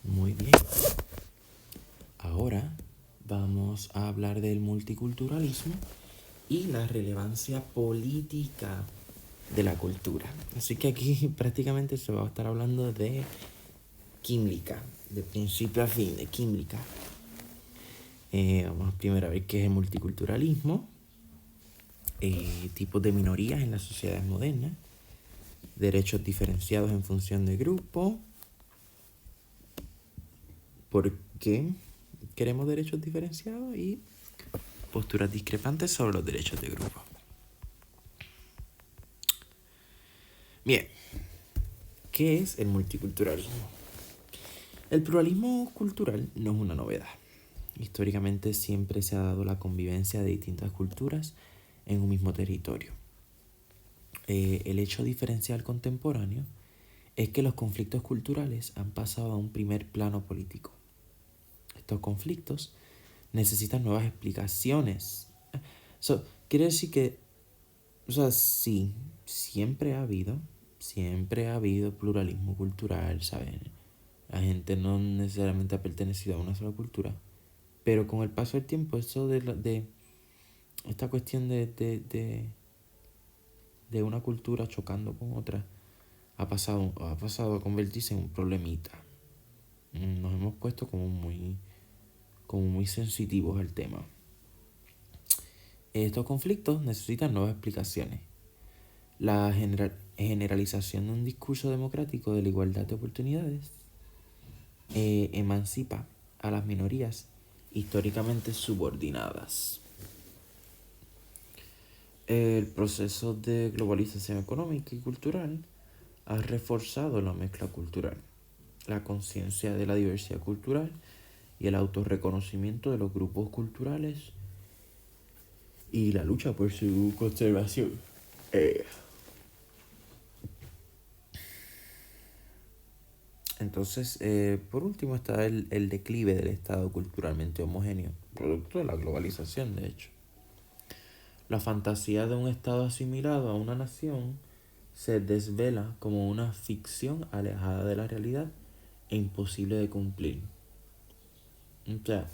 Muy bien. Ahora vamos a hablar del multiculturalismo y la relevancia política de la cultura. Así que aquí prácticamente se va a estar hablando de química, de principio a fin, de química. Vamos primero a ver qué es el multiculturalismo, tipos de minorías en las sociedades modernas, derechos diferenciados en función de grupo, por qué queremos derechos diferenciados y posturas discrepantes sobre los derechos de grupo. Bien, ¿qué es el multiculturalismo? El pluralismo cultural no es una novedad. Históricamente siempre se ha dado la convivencia de distintas culturas en un mismo territorio. El hecho diferencial contemporáneo es que los conflictos culturales han pasado a un primer plano político. Estos conflictos necesitan nuevas explicaciones. Quiere decir que, sí, siempre ha habido pluralismo cultural, ¿saben? La gente no necesariamente ha pertenecido a una sola cultura, pero con el paso del tiempo eso de esta cuestión de una cultura chocando con otra ha pasado a convertirse en un problemita. Nos hemos puesto como muy sensitivos al tema. Estos conflictos necesitan nuevas explicaciones. La generalización de un discurso democrático de la igualdad de oportunidades emancipa a las minorías históricamente subordinadas. El proceso de globalización económica y cultural ha reforzado la mezcla cultural, la conciencia de la diversidad cultural y el autorreconocimiento de los grupos culturales y la lucha por su conservación. Entonces, por último está el declive del Estado culturalmente homogéneo, producto de la globalización, de hecho. La fantasía de un Estado asimilado a una nación se desvela como una ficción alejada de la realidad e imposible de cumplir. O sea,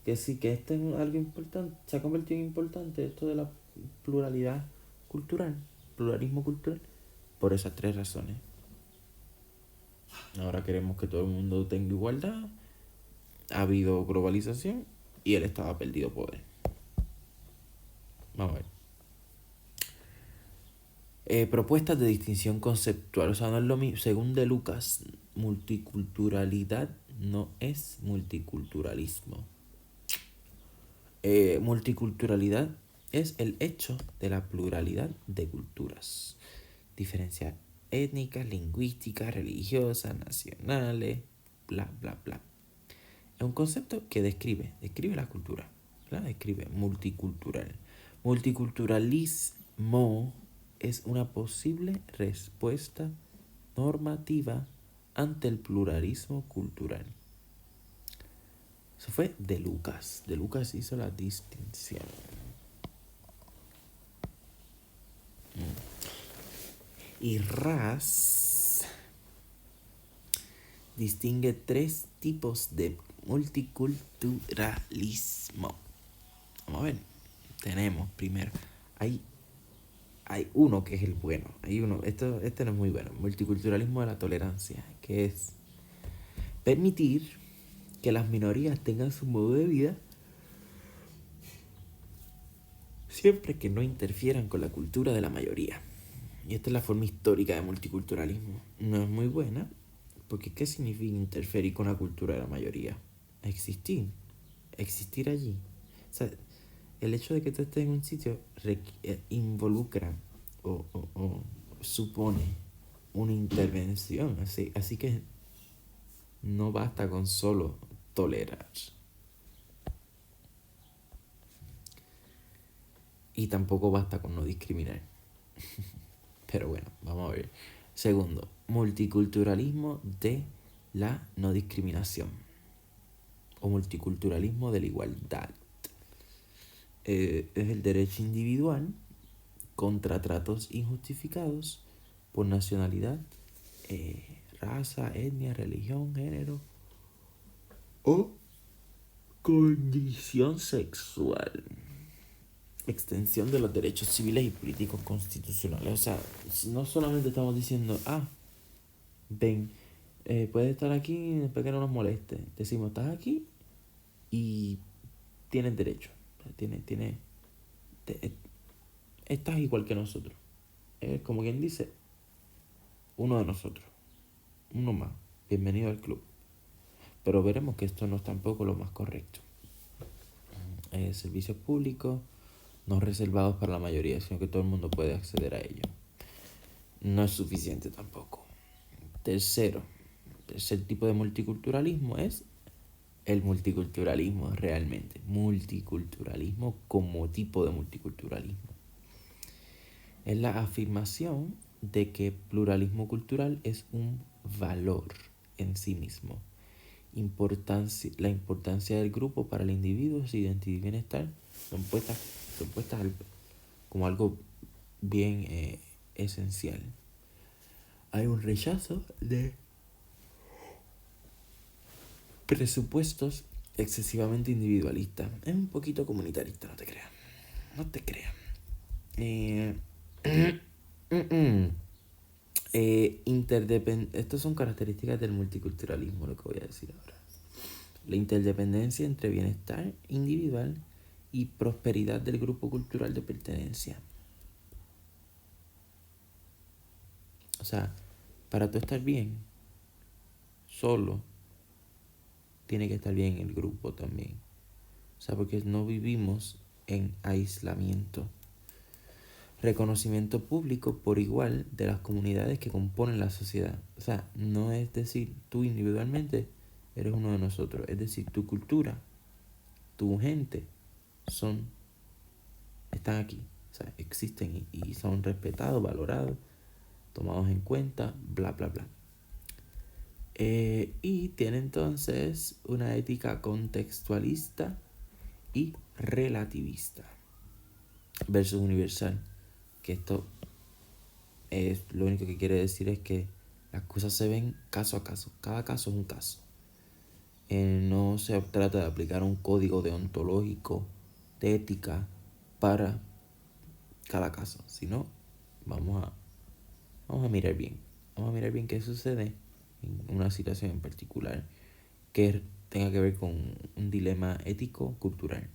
que sí que este es algo importante, se ha convertido en importante esto de la pluralidad cultural, pluralismo cultural, por esas tres razones. Ahora queremos que todo el mundo tenga igualdad, ha habido globalización y el Estado ha perdido poder. Vamos a ver. Propuestas de distinción conceptual, o sea, no es lo mismo. Según De Lucas, multiculturalidad no es multiculturalismo. Multiculturalidad es el hecho de la pluralidad de culturas, diferencias étnicas, lingüísticas, religiosas, nacionales, bla, bla, bla. Es un concepto que describe la cultura, ¿verdad? Describe multicultural. Multiculturalismo es una posible respuesta normativa ante el pluralismo cultural. Eso fue De Lucas. De Lucas hizo la distinción. Y Raz distingue tres tipos de multiculturalismo. Vamos a ver. Tenemos primero, hay uno que es el bueno. Hay uno, este no es muy bueno. Multiculturalismo de la tolerancia, que es permitir que las minorías tengan su modo de vida siempre que no interfieran con la cultura de la mayoría. Y esta es la forma histórica de multiculturalismo. No es muy buena, porque ¿qué significa interferir con la cultura de la mayoría? Existir allí. O sea, el hecho de que tú estés en un sitio involucra o supone una intervención. Así que no basta con solo tolerar. Y tampoco basta con no discriminar. Pero bueno, vamos a ver. Segundo, multiculturalismo de la no discriminación. O multiculturalismo de la igualdad. Es el derecho individual contra tratos injustificados por nacionalidad, raza, etnia, religión, género o condición sexual. Extensión de los derechos civiles y políticos constitucionales. O sea, no solamente estamos diciendo, ven, puedes estar aquí después que no nos moleste. Decimos, estás aquí y tienes derecho. Te- estás igual que nosotros. Es como quien dice, uno de nosotros. Uno más. Bienvenido al club. Pero veremos que esto no es tampoco lo más correcto. Servicios públicos no reservados para la mayoría, sino que todo el mundo puede acceder a ellos. No es suficiente tampoco. Tercer tipo de multiculturalismo es el multiculturalismo realmente. Multiculturalismo como tipo de multiculturalismo. Es la afirmación de que pluralismo cultural es un valor en sí mismo. La importancia del grupo para el individuo, su identidad y bienestar son puestas como algo bien esencial. Hay un rechazo de presupuestos excesivamente individualistas. Es un poquito comunitarista, no te creas. No te creas. Estas son características del multiculturalismo, lo que voy a decir ahora. La interdependencia entre bienestar individual y prosperidad del grupo cultural de pertenencia. O sea, para tú estar bien, solo, tiene que estar bien el grupo también. O sea, porque no vivimos en aislamiento. Reconocimiento público por igual de las comunidades que componen la sociedad. O sea, no es decir, tú individualmente eres uno de nosotros. Es decir, tu cultura, tu gente, están aquí. O sea, existen y son respetados, valorados, tomados en cuenta, bla, bla, bla. Y tiene entonces una ética contextualista y relativista versus universal. Que esto es lo único que quiere decir es que las cosas se ven caso a caso. Cada caso es un caso. No se trata de aplicar un código deontológico de ética para cada caso, sino vamos a mirar bien. Vamos a mirar bien qué sucede en una situación en particular que tenga que ver con un dilema ético-cultural.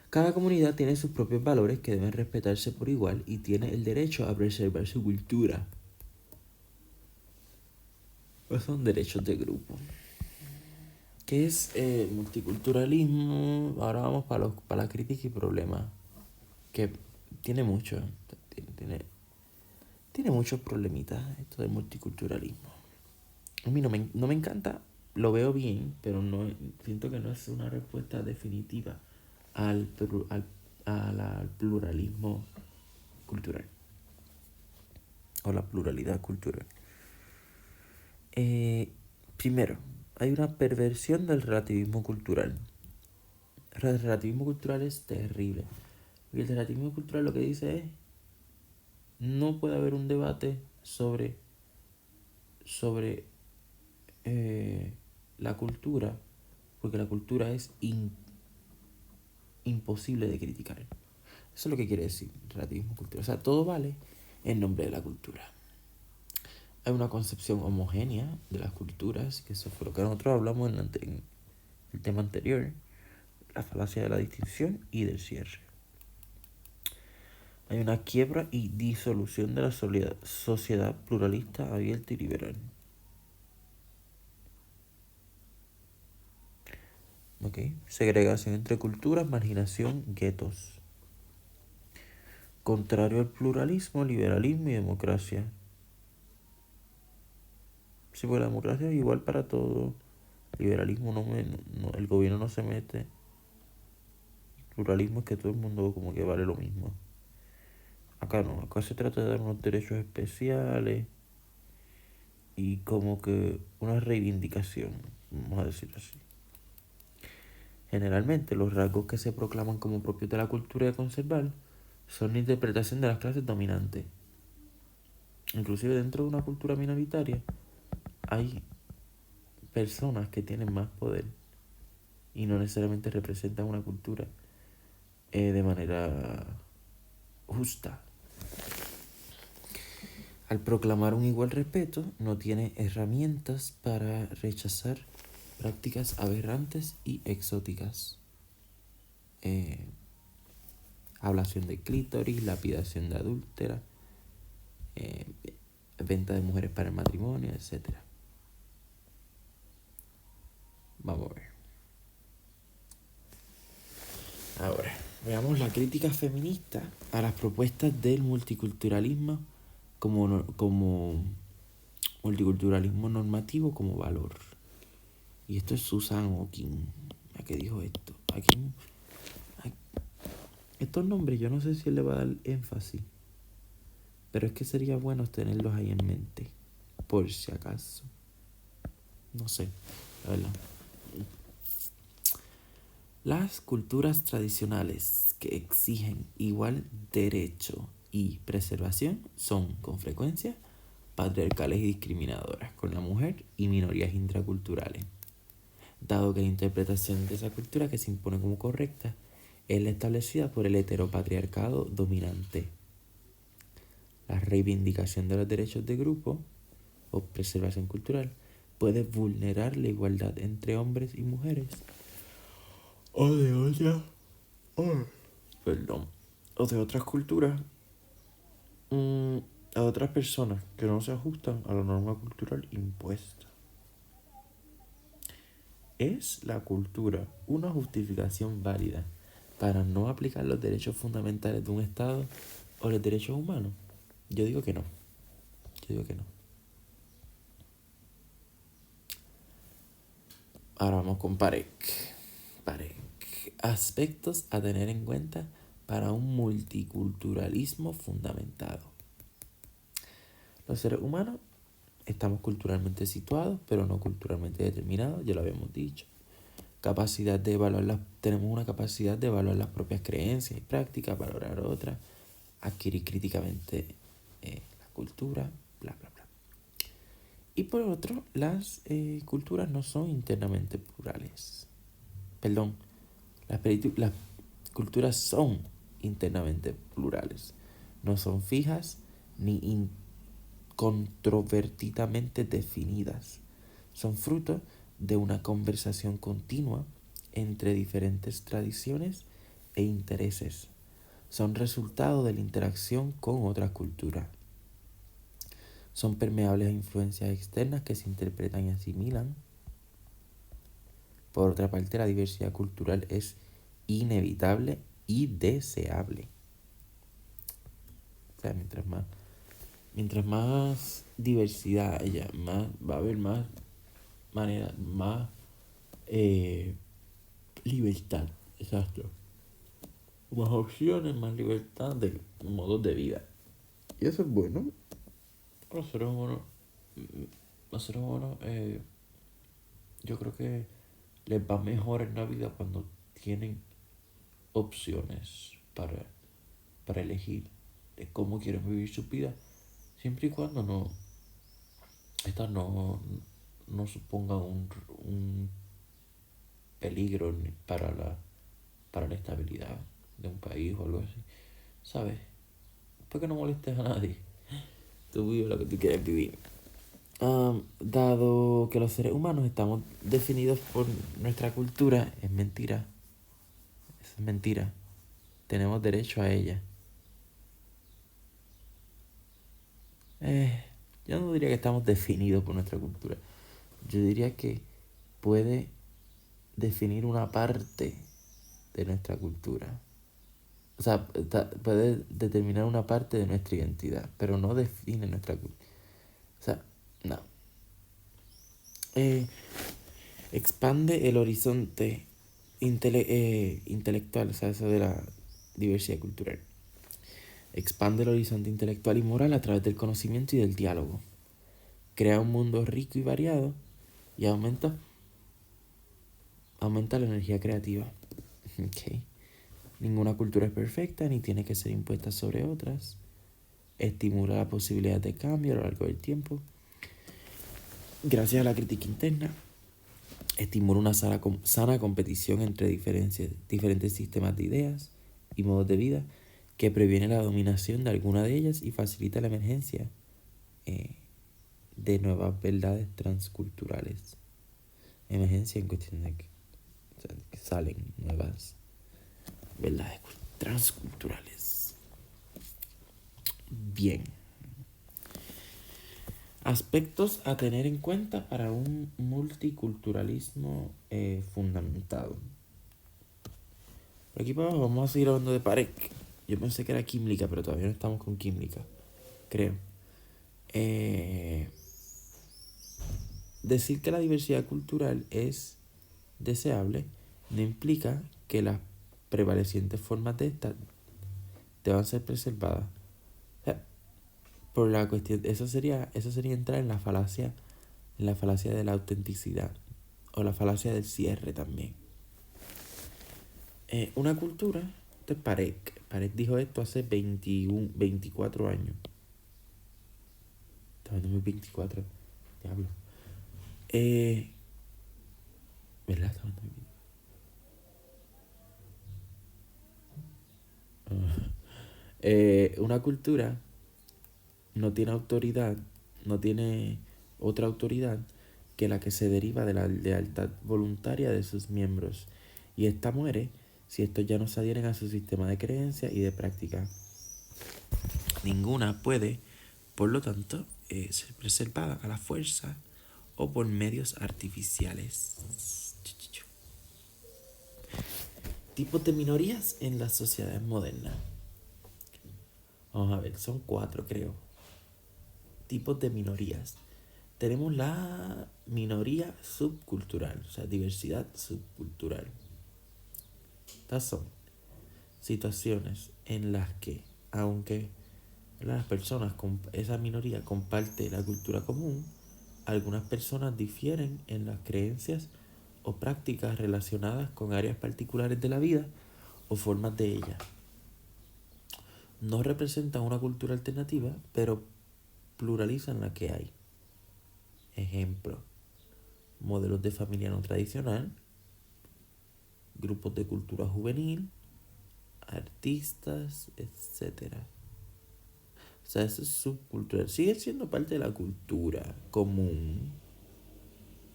Cada comunidad tiene sus propios valores que deben respetarse por igual y tiene el derecho a preservar su cultura. Esos son derechos de grupo. ¿Qué es multiculturalismo? Ahora vamos para la crítica y problemas. Que tiene mucho. Tiene muchos problemitas esto del multiculturalismo. A mí no me encanta, lo veo bien, pero no siento que no es una respuesta definitiva al pluralismo cultural o la pluralidad cultural. Primero, hay una perversión del relativismo cultural. El relativismo cultural es terrible. Y el relativismo cultural lo que dice es, no puede haber un debate sobre la cultura, porque la cultura es imposible de criticar. Eso es lo que quiere decir relativismo cultural. O sea, todo vale en nombre de la cultura. Hay una concepción homogénea de las culturas, que eso fue lo que nosotros hablamos en el tema anterior, la falacia de la distinción y del cierre. Hay una quiebra y disolución de la sociedad pluralista, abierta y liberal. ¿Okay? Segregación entre culturas, marginación, guetos. Contrario al pluralismo, liberalismo y democracia. Sí, porque la democracia es igual para todos. Liberalismo el gobierno no se mete. Pluralismo es que todo el mundo como que vale lo mismo. Acá no, acá se trata de dar unos derechos especiales y como que una reivindicación, vamos a decir así. Generalmente los rasgos que se proclaman como propios de la cultura y a conservar son la interpretación de las clases dominantes. Inclusive dentro de una cultura minoritaria hay personas que tienen más poder y no necesariamente representan una cultura de manera justa. Al proclamar un igual respeto, no tiene herramientas para rechazar prácticas aberrantes y exóticas. Ablación de clítoris, lapidación de adúltera, venta de mujeres para el matrimonio, etc. Vamos a ver. Ahora, veamos la crítica feminista a las propuestas del multiculturalismo como multiculturalismo normativo como valor. Y esto es Susan Okin, la que dijo esto. Estos nombres yo no sé si él le va a dar énfasis, pero es que sería bueno tenerlos ahí en mente, por si acaso. No sé, la verdad. Las culturas tradicionales que exigen igual derecho y preservación son, con frecuencia, patriarcales y discriminadoras con la mujer y minorías intraculturales, dado que la interpretación de esa cultura que se impone como correcta es la establecida por el heteropatriarcado dominante. La reivindicación de los derechos de grupo o preservación cultural puede vulnerar la igualdad entre hombres y mujeres o de otras culturas, a otras personas que no se ajustan a la norma cultural impuesta. ¿Es la cultura una justificación válida para no aplicar los derechos fundamentales de un Estado o los derechos humanos? Yo digo que no. Ahora vamos con Parekh. Aspectos a tener en cuenta para un multiculturalismo fundamentado. Los seres humanos estamos culturalmente situados, pero no culturalmente determinados, ya lo habíamos dicho. Tenemos una capacidad de evaluar las propias creencias y prácticas, valorar otras, adquirir críticamente la cultura, bla, bla, bla. Y por otro, las culturas no son internamente plurales. Las culturas son internamente plurales. No son fijas ni incontrovertidamente definidas. Son fruto de una conversación continua entre diferentes tradiciones e intereses. Son resultado de la interacción con otras culturas. Son permeables a influencias externas que se interpretan y asimilan. Por otra parte, la diversidad cultural es inevitable y deseable. O sea, mientras más diversidad haya, va a haber más maneras, más libertad. Exacto. Más opciones, más libertad de modos de vida. Y eso es bueno. Los seres humanos, yo creo que les va mejor en la vida cuando tienen opciones para elegir de cómo quieren vivir su vida, siempre y cuando estas no supongan un peligro para la estabilidad de un país o algo así, ¿sabes? Para que no molestes a nadie, tú vives lo que tú quieres vivir. Dado que los seres humanos estamos definidos por nuestra cultura, es mentira. Eso es mentira. Tenemos derecho a ella. Yo no diría que estamos definidos por nuestra cultura. Yo diría que puede definir una parte de nuestra cultura. O sea, puede determinar una parte de nuestra identidad, pero no define nuestra cultura. O sea, no. Expande el horizonte intelectual, o sea, eso de la diversidad cultural. Expande el horizonte intelectual y moral a través del conocimiento y del diálogo. Crea un mundo rico y variado y aumenta la energía creativa. Okay. Ninguna cultura es perfecta ni tiene que ser impuesta sobre otras. Estimula la posibilidad de cambio a lo largo del tiempo. Gracias a la crítica interna, Estimula una sana competición entre diferentes sistemas de ideas y modos de vida que previene la dominación de alguna de ellas y facilita la emergencia de nuevas verdades transculturales. Emergencia en cuestión de o sea, que salen nuevas verdades transculturales. Bien. Aspectos a tener en cuenta para un multiculturalismo fundamentado. Por aquí para abajo vamos a seguir hablando de Parekh. Yo pensé que era química, pero todavía no estamos con química, creo. Decir que la diversidad cultural es deseable no implica que las prevalecientes formas de esta deban ser preservadas. O sea, por la cuestión, eso sería entrar en la falacia de la autenticidad o la falacia del cierre también. Una cultura, esto es Parekh dijo esto hace 24 años. Estaba en 2024, diablo. ¿Verdad? Estaba en 2024. Una cultura no tiene autoridad, no tiene otra autoridad que la que se deriva de la lealtad voluntaria de sus miembros, y esta muere si estos ya no se adhieren a su sistema de creencias y de práctica. Ninguna puede, por lo tanto, ser preservada a la fuerza o por medios artificiales. Tipos de minorías en las sociedades modernas. Vamos a ver, son 4 creo. Tipos de minorías. Tenemos la minoría subcultural, o sea, diversidad subcultural. Estas son situaciones en las que, aunque las personas con esa minoría comparte la cultura común, algunas personas difieren en las creencias o prácticas relacionadas con áreas particulares de la vida o formas de ella. No representan una cultura alternativa, pero pluralizan la que hay. Ejemplo, modelos de familia no tradicional, grupos de cultura juvenil, artistas, etc. O sea, eso es subcultural. Sigue siendo parte de la cultura común,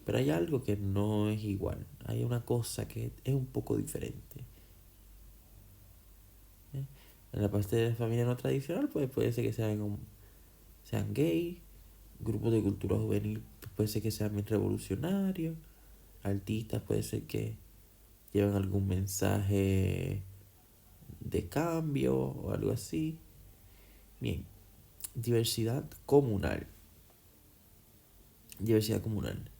pero hay algo que no es igual. Hay una cosa que es un poco diferente. En la parte de la familia no tradicional, pues puede ser que sean gay. Grupos de cultura juvenil puede ser que sean bien revolucionarios. Artistas puede ser que lleven algún mensaje de cambio o algo así. Bien, diversidad comunal. Diversidad comunal.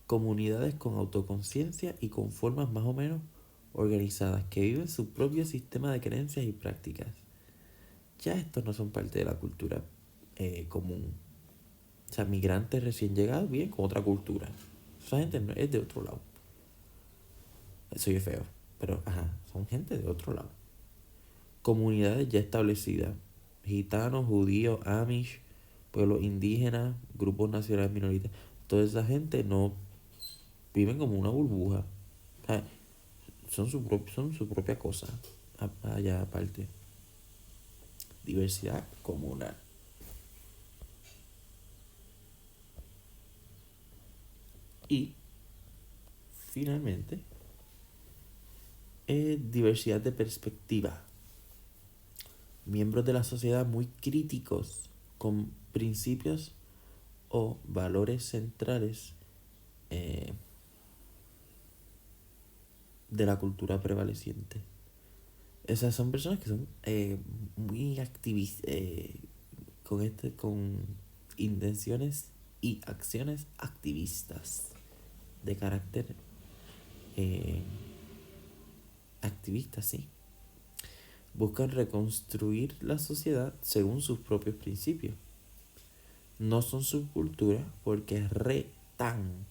Comunidades con autoconciencia y con formas más o menos organizadas que viven su propio sistema de creencias y prácticas. Ya estos no son parte de la cultura común. O sea, migrantes recién llegados vienen con otra cultura. Esa gente no, es de otro lado. Eso es feo, pero son gente de otro lado. Comunidades ya establecidas. Gitanos, judíos, amish, pueblos indígenas, grupos nacionales minoritarios. Toda esa gente no viven como una burbuja. O sea, son su propia cosa. Allá aparte. Diversidad comunal. Y finalmente, diversidad de perspectiva. Miembros de la sociedad muy críticos con principios o valores centrales de la cultura prevaleciente. Esas son personas que son muy activistas, con intenciones y acciones activistas de carácter activista, sí. Buscan reconstruir la sociedad según sus propios principios. No son subcultura porque retan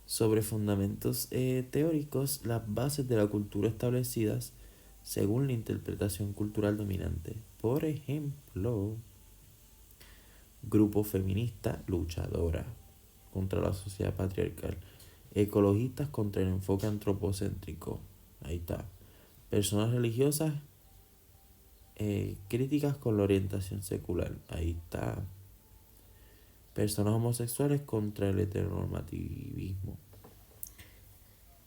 sobre fundamentos teóricos las bases de la cultura establecidas según la interpretación cultural dominante. Por ejemplo, grupo feminista luchadora contra la sociedad patriarcal. Ecologistas contra el enfoque antropocéntrico. Ahí está. Personas religiosas críticas con la orientación secular. Ahí está. Personas homosexuales contra el heteronormativismo,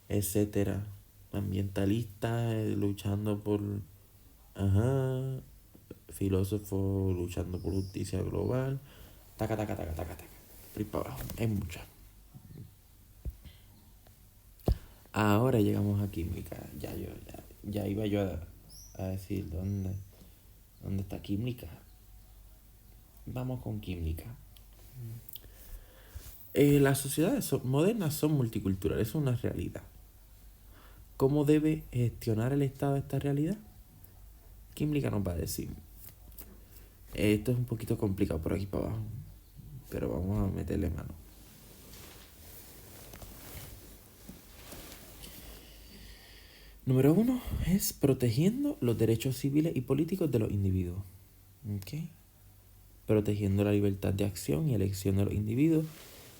etcétera. Ambientalistas luchando por... Ajá. Filósofos luchando por justicia global. Taca, taca, taca, taca, taca. Por ahí para abajo. Hay muchas. Ahora llegamos a química. Ya iba yo a decir dónde está química. Vamos con química. Las sociedades modernas son multiculturales, es una realidad. ¿Cómo debe gestionar el Estado esta realidad? Química nos va a decir. Esto es un poquito complicado por aquí para abajo, pero vamos a meterle mano. Número 1 es protegiendo los derechos civiles y políticos de los individuos. ¿Okay? Protegiendo la libertad de acción y elección de los individuos,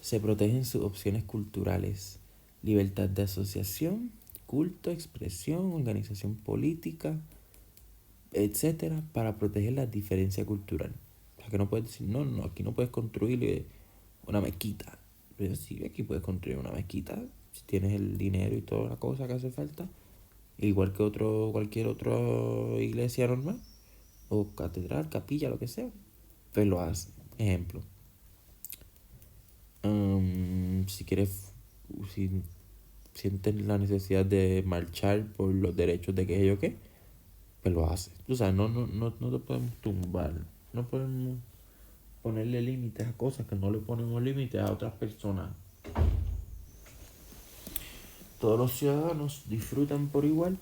se protegen sus opciones culturales, libertad de asociación, culto, expresión, organización política, etcétera, para proteger la diferencia cultural. O sea, que no puedes decir, no, aquí no puedes construir una mezquita. Pero sí, aquí puedes construir una mezquita si tienes el dinero y toda la cosa que hace falta. Igual que cualquier otra iglesia normal, o catedral, capilla, lo que sea. Pues lo hace. Ejemplo. Si quieres, si sientes la necesidad de marchar por los derechos de que ellos qué, pues lo hace. Tú sabes, no te podemos tumbar. No podemos ponerle límites a cosas que no le ponemos límites a otras personas. Todos los ciudadanos disfrutan por igual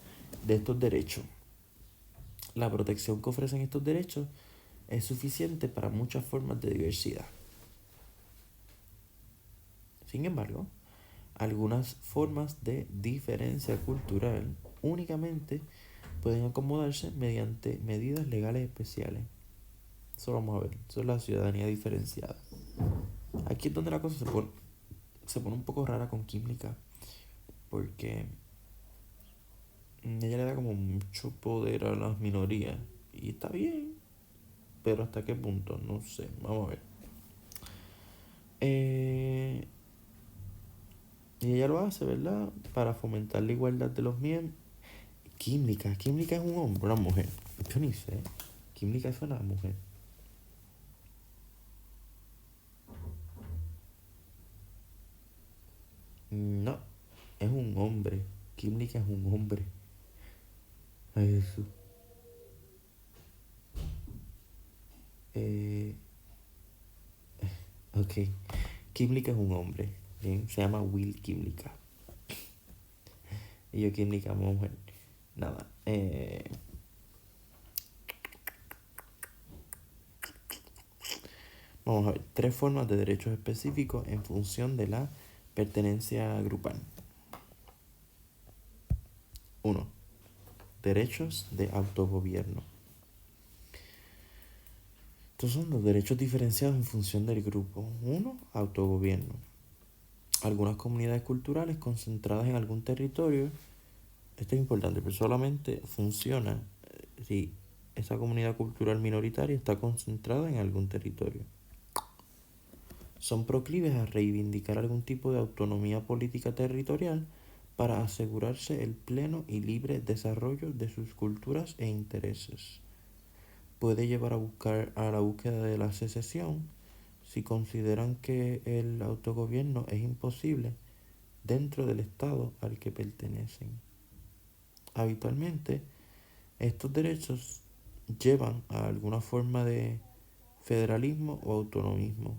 de estos derechos. La protección que ofrecen estos derechos es suficiente para muchas formas de diversidad. Sin embargo, algunas formas de diferencia cultural únicamente pueden acomodarse mediante medidas legales especiales. Eso vamos a ver, eso es la ciudadanía diferenciada. Aquí es donde la cosa se pone un poco rara con química, porque ella le da como mucho poder a las minorías, y está bien, pero ¿hasta qué punto? No sé, vamos a ver. Y ella lo hace, ¿verdad? Para fomentar la igualdad de los miembros. Química es un hombre, una mujer. Yo ni sé. Química es una mujer. No, es un hombre. Química es un hombre. Ay, Jesús. Eh, ok. Química es un hombre. Bien, se llama Will Química. Y yo Química mujer. Nada. Vamos a ver. 3 formas de derechos específicos en función de la pertenencia grupal. 1. Derechos de autogobierno. Estos son los derechos diferenciados en función del grupo. 1. Autogobierno. Algunas comunidades culturales concentradas en algún territorio, esto es importante, pero solamente funciona si esa comunidad cultural minoritaria está concentrada en algún territorio. Son proclives a reivindicar algún tipo de autonomía política territorial para asegurarse el pleno y libre desarrollo de sus culturas e intereses. Puede llevar a la búsqueda de la secesión si consideran que el autogobierno es imposible dentro del Estado al que pertenecen. Habitualmente, estos derechos llevan a alguna forma de federalismo o autonomismo.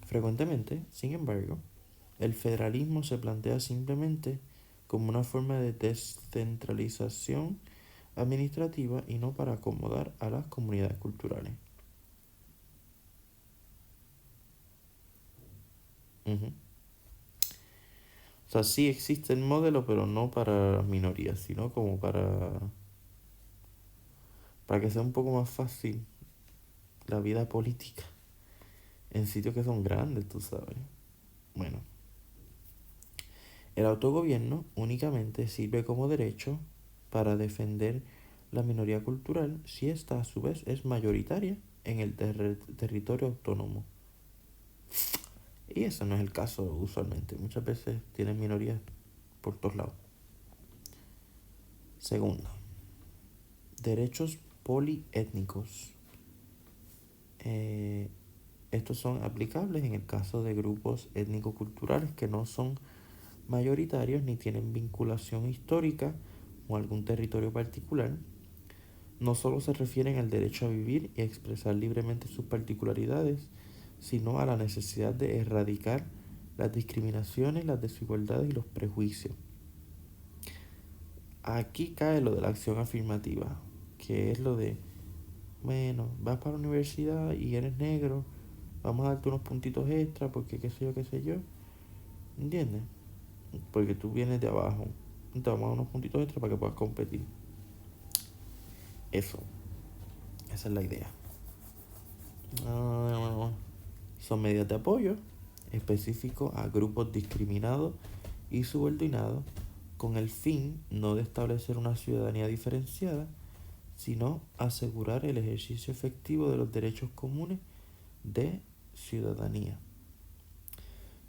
Frecuentemente, sin embargo, el federalismo se plantea simplemente como una forma de descentralización administrativa y no para acomodar a las comunidades culturales. Uh-huh. O sea, sí existe el modelo, pero no para las minorías, sino como para que sea un poco más fácil la vida política en sitios que son grandes, tú sabes. Bueno, el autogobierno únicamente sirve como derecho para defender la minoría cultural si ésta a su vez es mayoritaria en el territorio autónomo. Y ese no es el caso usualmente. Muchas veces tienen minorías por todos lados. Segundo, derechos poliétnicos. Estos son aplicables en el caso de grupos étnico-culturales que no son mayoritarios ni tienen vinculación histórica con algún territorio particular. No solo se refieren al derecho a vivir y a expresar libremente sus particularidades, sino a la necesidad de erradicar las discriminaciones, las desigualdades y los prejuicios. Aquí cae lo de la acción afirmativa, que es lo de, bueno, vas para la universidad y eres negro, vamos a darte unos puntitos extra porque qué sé yo, ¿entiendes? Porque tú vienes de abajo, te vamos a dar unos puntitos extra para que puedas competir. Eso, esa es la idea. Son medidas de apoyo específicos a grupos discriminados y subordinados con el fin no de establecer una ciudadanía diferenciada, sino asegurar el ejercicio efectivo de los derechos comunes de ciudadanía.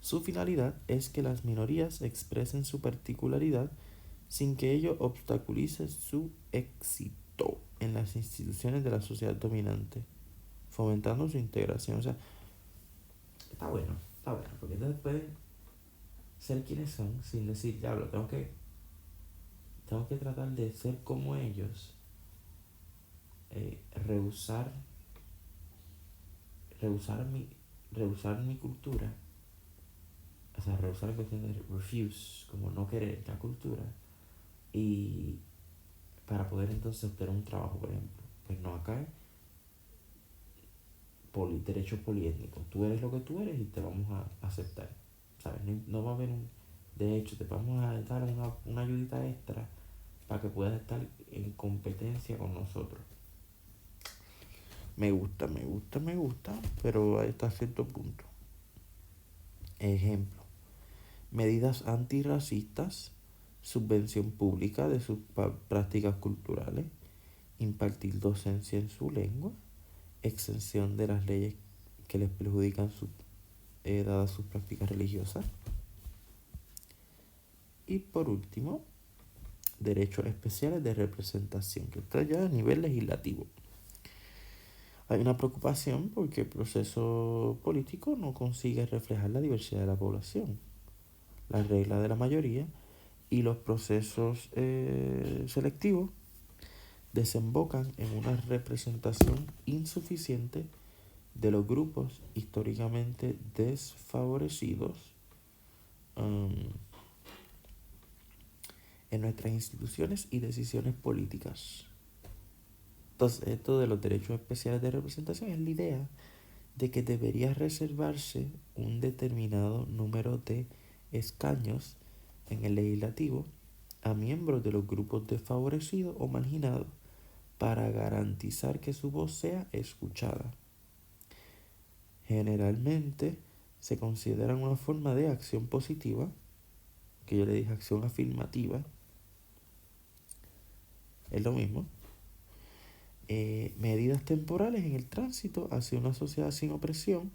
Su finalidad es que las minorías expresen su particularidad sin que ello obstaculice su éxito en las instituciones de la sociedad dominante, fomentando su integración. O sea, está bueno, porque entonces pueden ser quienes son sin decir, diablo, tengo que tratar de ser como ellos, rehusar, rehusar mi, rehusar mi cultura, o sea, rehusar la cuestión de refuse, como no querer la cultura, y para poder entonces obtener un trabajo, por ejemplo. Pues no, acá es derechos poliétnicos. Tú eres lo que tú eres y te vamos a aceptar, ¿sabes? No va a haber un... De hecho, te vamos a dar una ayudita extra para que puedas estar en competencia con nosotros. Me gusta, pero hasta cierto punto. Ejemplo, medidas antirracistas, subvención pública de sus prácticas culturales, impartir docencia en su lengua, exención de las leyes que les perjudican dadas sus prácticas religiosas. Y por último, derechos especiales de representación, que está ya a nivel legislativo. Hay una preocupación porque el proceso político no consigue reflejar la diversidad de la población, las reglas de la mayoría y los procesos selectivos desembocan en una representación insuficiente de los grupos históricamente desfavorecidos en nuestras instituciones y decisiones políticas. Entonces, esto de los derechos especiales de representación es la idea de que debería reservarse un determinado número de escaños en el legislativo a miembros de los grupos desfavorecidos o marginados para garantizar que su voz sea escuchada. Generalmente se considera una forma de acción positiva, que yo le dije acción afirmativa, es lo mismo. Medidas temporales en el tránsito hacia una sociedad sin opresión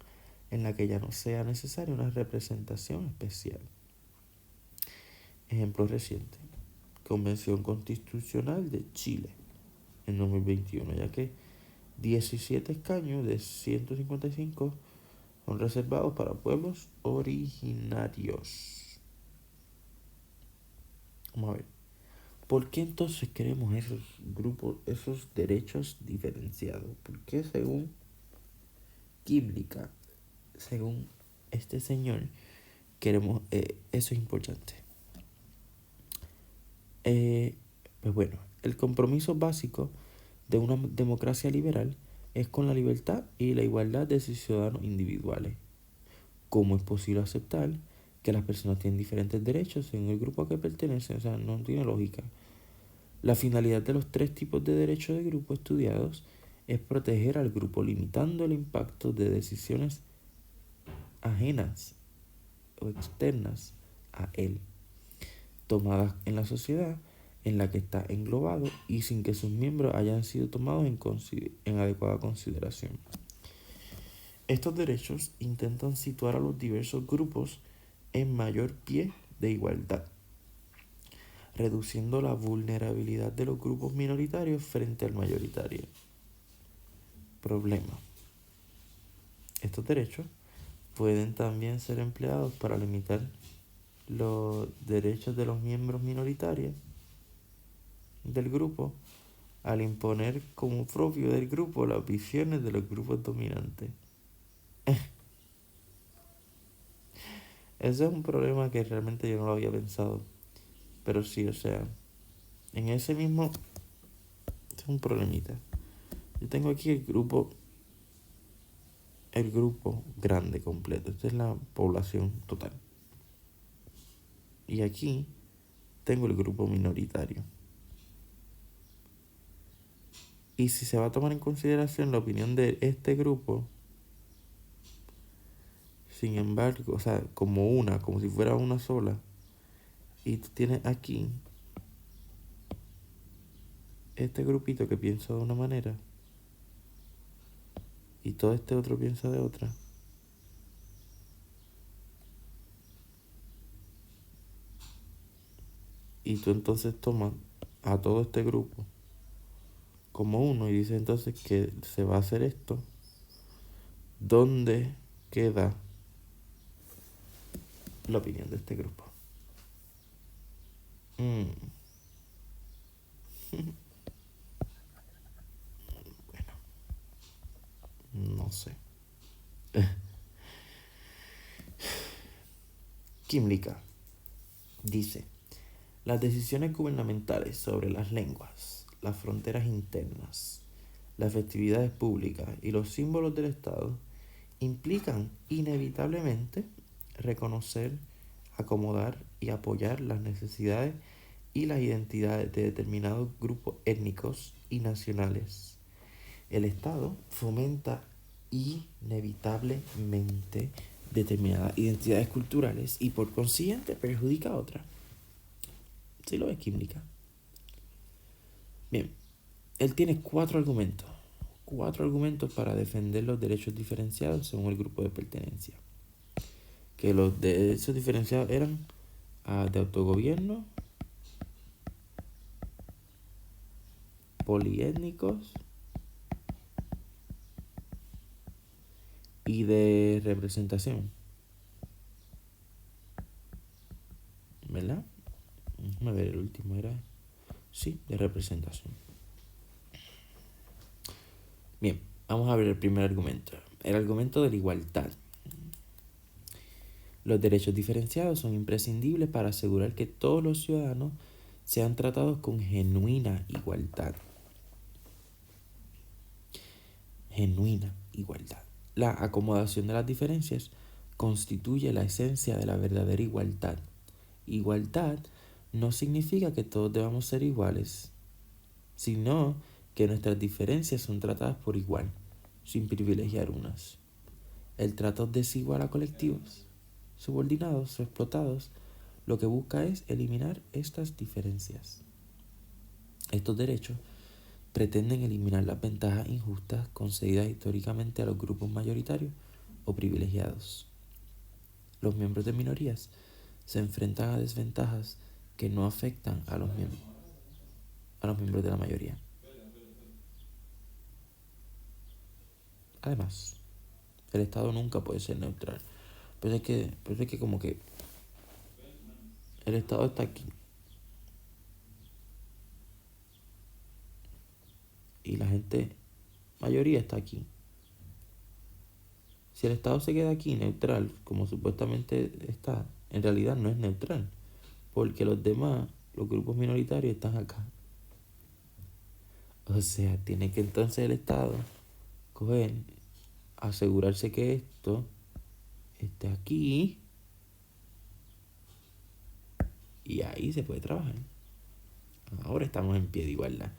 en la que ya no sea necesaria una representación especial. Ejemplo reciente, Convención Constitucional de Chile en 2021, ya que 17 escaños de 155 son reservados para pueblos originarios. Vamos a ver. ¿Por qué entonces queremos esos grupos, esos derechos diferenciados? Porque según Quíblica, según este señor, queremos, eso es importante. Pues bueno, el compromiso básico de una democracia liberal es con la libertad y la igualdad de sus ciudadanos individuales. ¿Cómo es posible aceptar que las personas tienen diferentes derechos según el grupo a que pertenecen? O sea, no tiene lógica. La finalidad de los 3 tipos de derechos de grupo estudiados es proteger al grupo limitando el impacto de decisiones ajenas o externas a él, tomadas en la sociedad en la que está englobado y sin que sus miembros hayan sido tomados en adecuada consideración. Estos derechos intentan situar a los diversos grupos en mayor pie de igualdad, reduciendo la vulnerabilidad de los grupos minoritarios frente al mayoritario. Problema. Estos derechos pueden también ser empleados para limitar los derechos de los miembros minoritarios del grupo al imponer como propio del grupo las visiones de los grupos dominantes. Ese es un problema que realmente yo no lo había pensado. Pero sí, o sea, en ese mismo... Es un problemita. Yo tengo aquí el grupo grande completo. Esta es la población total. Y aquí tengo el grupo minoritario. Y si se va a tomar en consideración la opinión de este grupo, sin embargo, o sea, como si fuera una sola, y tú tienes aquí este grupito que piensa de una manera y todo este otro piensa de otra. Y tú entonces tomas a todo este grupo como uno y dices entonces que se va a hacer esto. ¿Dónde queda la opinión de este grupo? Bueno, no sé. Química dice: las decisiones gubernamentales sobre las lenguas, las fronteras internas, las festividades públicas y los símbolos del Estado implican inevitablemente reconocer, acomodar y apoyar las necesidades y las identidades de determinados grupos étnicos y nacionales. El Estado fomenta inevitablemente determinadas identidades culturales y por consiguiente perjudica a otras. ¿Sí lo ves, química? Bien, él tiene cuatro argumentos para defender los derechos diferenciados según el grupo de pertenencia. Que los derechos diferenciados eran de autogobierno, poliétnicos y de representación. ¿Verdad? A ver, el último era... Sí, de representación. Bien, vamos a ver el primer argumento. El argumento de la igualdad. Los derechos diferenciados son imprescindibles para asegurar que todos los ciudadanos sean tratados con genuina igualdad. Genuina igualdad. La acomodación de las diferencias constituye la esencia de la verdadera igualdad. Igualdad no significa que todos debamos ser iguales, sino que nuestras diferencias son tratadas por igual, sin privilegiar unas. El trato desigual a colectivos subordinados o explotados lo que busca es eliminar estas diferencias. Estos derechos pretenden eliminar las ventajas injustas concedidas históricamente a los grupos mayoritarios o privilegiados. Los miembros de minorías se enfrentan a desventajas que no afectan a los miembros de la mayoría. Además, el Estado nunca puede ser neutral. Pero es que como que el Estado está aquí. Y la mayoría está aquí. Si el Estado se queda aquí neutral, como supuestamente está, en realidad no es neutral. Porque los demás, los grupos minoritarios están acá. O sea, tiene que entonces el Estado coger, asegurarse que esto esté aquí y ahí se puede trabajar. Ahora estamos en pie de igualdad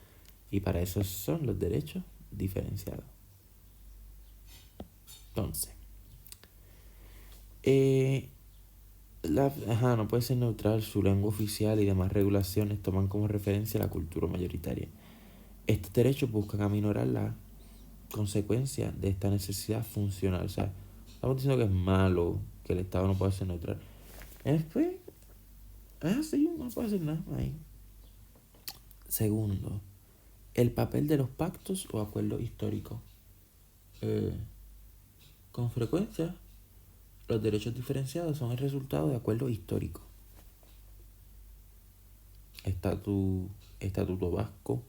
y para eso son los derechos diferenciados. Entonces, Eh, no puede ser neutral, su lengua oficial y demás regulaciones toman como referencia la cultura mayoritaria. Estos derechos buscan aminorar la consecuencia de esta necesidad funcional. O sea, estamos diciendo que es malo que el Estado no pueda ser neutral. Después, sí, no puede hacer nada ahí. Segundo, el papel de los pactos o acuerdos históricos. Eh, con frecuencia, los derechos diferenciados son el resultado de acuerdos históricos. Estatuto Vasco,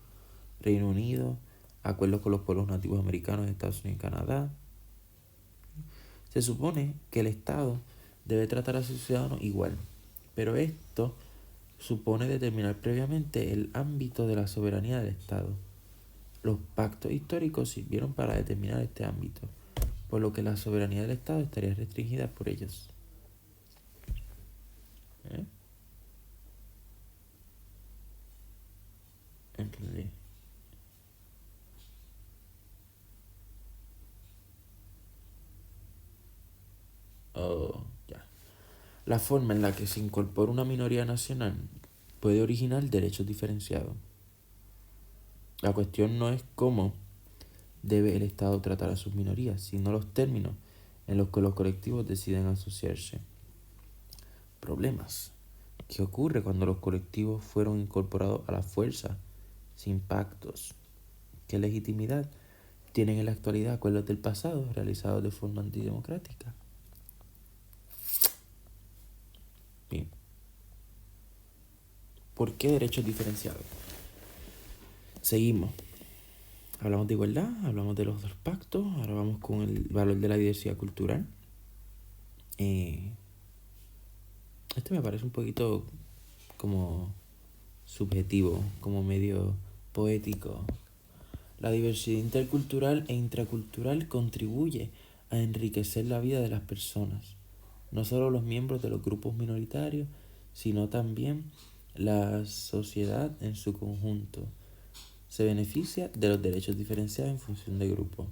Reino Unido, acuerdos con los pueblos nativos americanos de Estados Unidos y Canadá. Se supone que el Estado debe tratar a sus ciudadanos igual, pero esto supone determinar previamente el ámbito de la soberanía del Estado. Los pactos históricos sirvieron para determinar este ámbito, por lo que la soberanía del Estado estaría restringida por ellos. ¿Eh? Entendí. Oh, ya. La forma en la que se incorpora una minoría nacional puede originar derechos diferenciados. La cuestión no es cómo debe el Estado tratar a sus minorías, sino los términos en los que los colectivos deciden asociarse. Problemas. ¿Qué ocurre cuando los colectivos fueron incorporados a la fuerza, sin pactos? ¿Qué legitimidad tienen en la actualidad acuerdos del pasado realizados de forma antidemocrática? Bien. ¿Por qué derechos diferenciados? Seguimos. Hablamos de igualdad, hablamos de los dos pactos, ahora vamos con el valor de la diversidad cultural. Este me parece un poquito como subjetivo, como medio poético. La diversidad intercultural e intracultural contribuye a enriquecer la vida de las personas, no solo los miembros de los grupos minoritarios, sino también la sociedad en su conjunto. Se beneficia de los derechos diferenciados en función de grupo.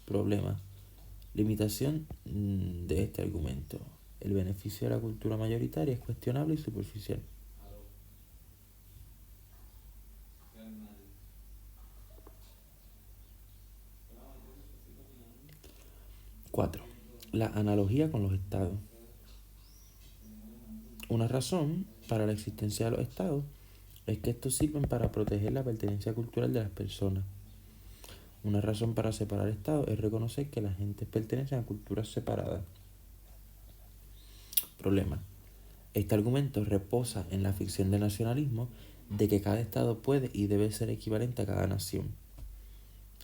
Problema. Limitación de este argumento. El beneficio de la cultura mayoritaria es cuestionable y superficial. 4. La analogía con los estados. Una razón para la existencia de los estados es que estos sirven para proteger la pertenencia cultural de las personas. Una razón para separar estados es reconocer que las gentes pertenecen a culturas separadas. Problema. Este argumento reposa en la ficción del nacionalismo de que cada estado puede y debe ser equivalente a cada nación.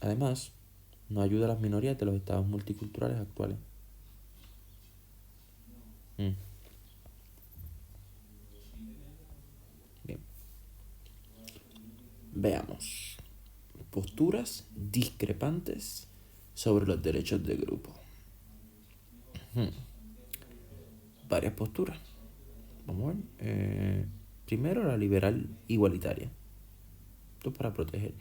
Además, no ayuda a las minorías de los estados multiculturales actuales. Bien. Veamos. Posturas discrepantes sobre los derechos de grupo. Varias posturas. Vamos a ver. Primero, la liberal igualitaria. Esto es para proteger.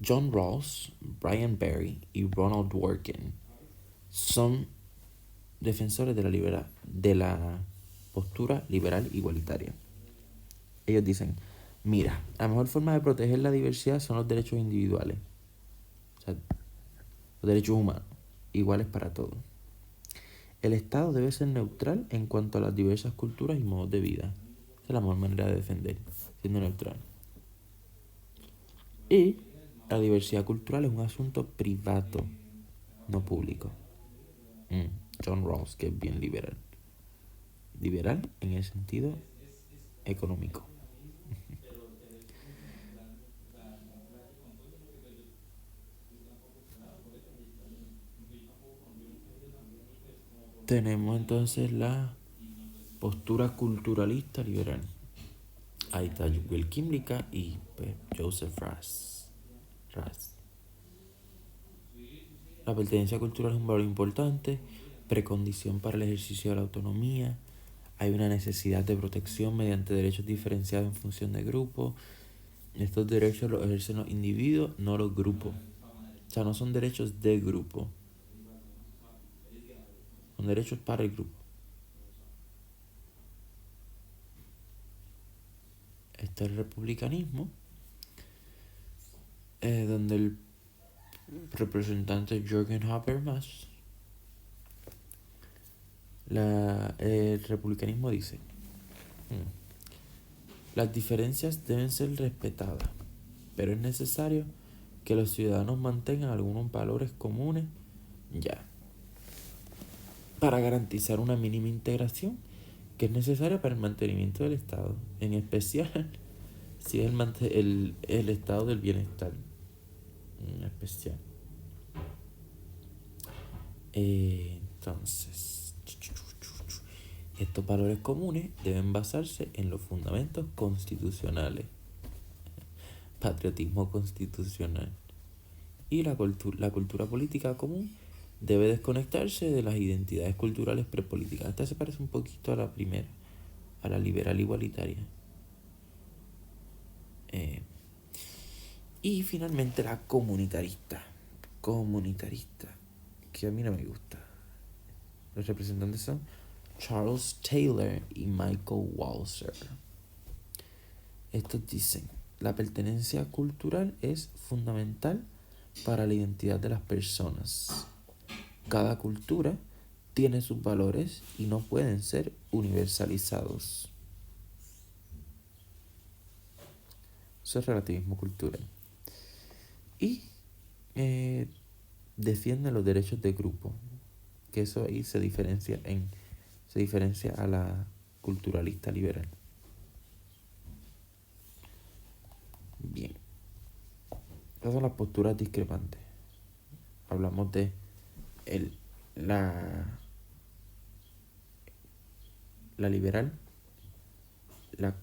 John Rawls, Brian Barry y Ronald Dworkin son defensores de la postura liberal igualitaria. Ellos dicen, mira, la mejor forma de proteger la diversidad son los derechos individuales. O sea, los derechos humanos, iguales para todos. El Estado debe ser neutral en cuanto a las diversas culturas y modos de vida. Esa es la mejor manera de defender, siendo neutral. Y la diversidad cultural es un asunto privado, no público. John Rawls, que es bien liberal. Liberal en el sentido económico. Tenemos entonces la postura culturalista liberal. Ahí está Will Kimlicka y pues, Joseph Raz. La pertenencia cultural es un valor importante, precondición para el ejercicio de la autonomía. Hay una necesidad de protección mediante derechos diferenciados en función de grupo. Estos derechos los ejercen los individuos, no los grupos. O sea, no son derechos de grupo, son derechos para el grupo. Este es el republicanismo, donde el representante Jürgen Habermas, el republicanismo dice: las diferencias deben ser respetadas, pero es necesario que los ciudadanos mantengan algunos valores comunes ya, para garantizar una mínima integración que es necesaria para el mantenimiento del Estado, en especial si es el estado del bienestar, en especial. Entonces, estos valores comunes deben basarse en los fundamentos constitucionales, patriotismo constitucional, y la cultura política común debe desconectarse de las identidades culturales prepolíticas. Esta se parece un poquito a la primera, a la liberal igualitaria. Y finalmente la comunitarista, que a mí no me gusta. Los representantes son Charles Taylor y Michael Walzer. Estos dicen: la pertenencia cultural es fundamental para la identidad de las personas. Cada cultura tiene sus valores y no pueden ser universalizados. Eso es relativismo cultural. Y defiende los derechos de grupo, que eso ahí se diferencia a la culturalista liberal. Bien, estas son las posturas discrepantes. Hablamos de la liberal, la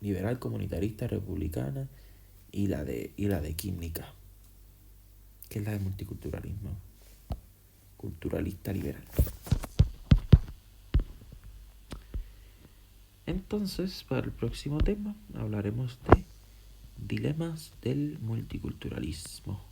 liberal comunitarista republicana y la de química, que es la de multiculturalismo culturalista liberal. Entonces, para el próximo tema hablaremos de dilemas del multiculturalismo.